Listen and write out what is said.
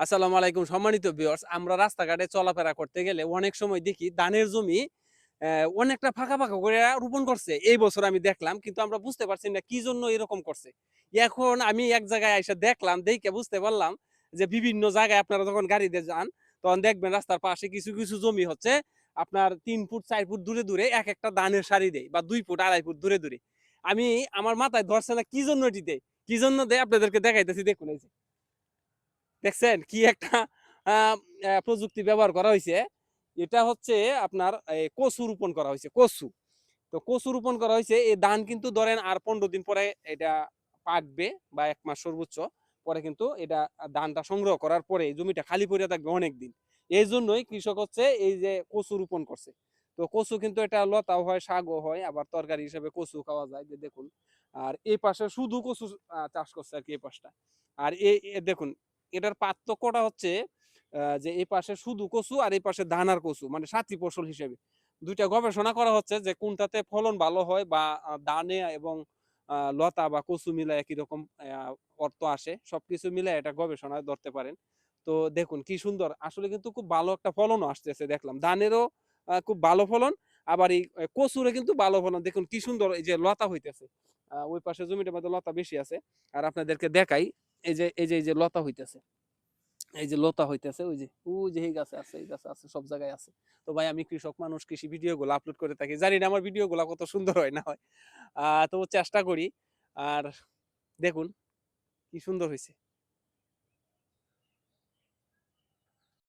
আসসালামু আলাইকুম সম্মানিত ভিউয়ার্স, আমরা রাস্তাঘাটে চলাফেরা করতে গেলে অনেক সময় দেখি ধানের জমি অনেকটা ফাঁকা ফাঁকা করে রোপণ করছে। এই বছর আমি দেখলাম, কিন্তু আমরা বুঝতে পারছি না কি জন্য এরকম করছে। এখন আমি এক জায়গায় আইসা দেখলাম, দেখে বুঝতে পারলাম যে বিভিন্ন জায়গায় আপনারা যখন গাড়িতে যান তখন দেখবেন রাস্তার পাশে কিছু কিছু জমি হচ্ছে আপনার ৩ ফুট ৪ ফুট দূরে দূরে এক একটা ধানের সারি দেয়, বা ২ ফুট ২.৫ ফুট দূরে দূরে। আমি আমার মাথায় ধরছে না কি জন্য এটি দেয়, কি জন্য দেয় আপনাদেরকে দেখাইতেছি। দেখুন, এই যে দেখছেন কি একটা আ প্রযুক্তি ব্যবহার করা হইছে। এটা হচ্ছে আপনার কচু রোপণ করা হইছে, কচু। তো কচু রোপণ করা হইছে। এই ধান কিন্তু ধরেন আর ১৫ দিন পরে এটা পাকবে, বা ১ মাস সর্বোচ্চ। পরে কিন্তু এটা ধানটা সংগ্রহ করার পরে এই জমিটা খালি পইড়া থাকবে অনেকদিন। এজন্যই কৃষক হচ্ছে এই যে কচু রোপণ করছে। তো কচু কিন্তু এটা লতাও হয়, শাকও হয়, আবার তরকারি হিসেবে কচু খাওয়া যায়, যে দেখুন। আর এই পাশে শুধু কচু চাষ করছে আরকি এই পাশটা। আর দেখুন, এটার পার্থক্যটা হচ্ছে যে এই পাশে শুধু কচু আর এই পাশে ধান আর কচু, মানে সাথী ফসল হিসেবে। ২ টা গবেষণা করা হচ্ছে যে কোনটাতে ফলন ভালো হয়, বা ধানে এবং লতা বা কচু মিলায় কিরকম অর্থ আসে। সবকিছু মিলায় এটা গবেষণায় ধরতে পারেন। তো দেখুন কি সুন্দর। আসলে কিন্তু খুব ভালো একটা ফলনও আসতেছে দেখলাম। ধানেরও খুব ভালো ফলন, আবার এই কচুরও কিন্তু ভালো ফলন। দেখুন কি সুন্দর এই যে লতা হইতেছে। ওই পাশের জমিটার মধ্যে লতা বেশি আছে। আর আপনাদেরকে দেখাই, এই যে লতা হইতেছে। এই যে লতা হইতেছে, ওই যে এই গাছে আছে, এই গাছে আছে, সব জায়গায় আছে। তো ভাই, আমি কৃষক মানুষ, কৃষি ভিডিও গুলো আপলোড করে থাকি। জানি না আমার ভিডিও গুলা কত সুন্দর হয় না হয়। তবু চেষ্টা করি। আর দেখুন কি সুন্দর হইছে।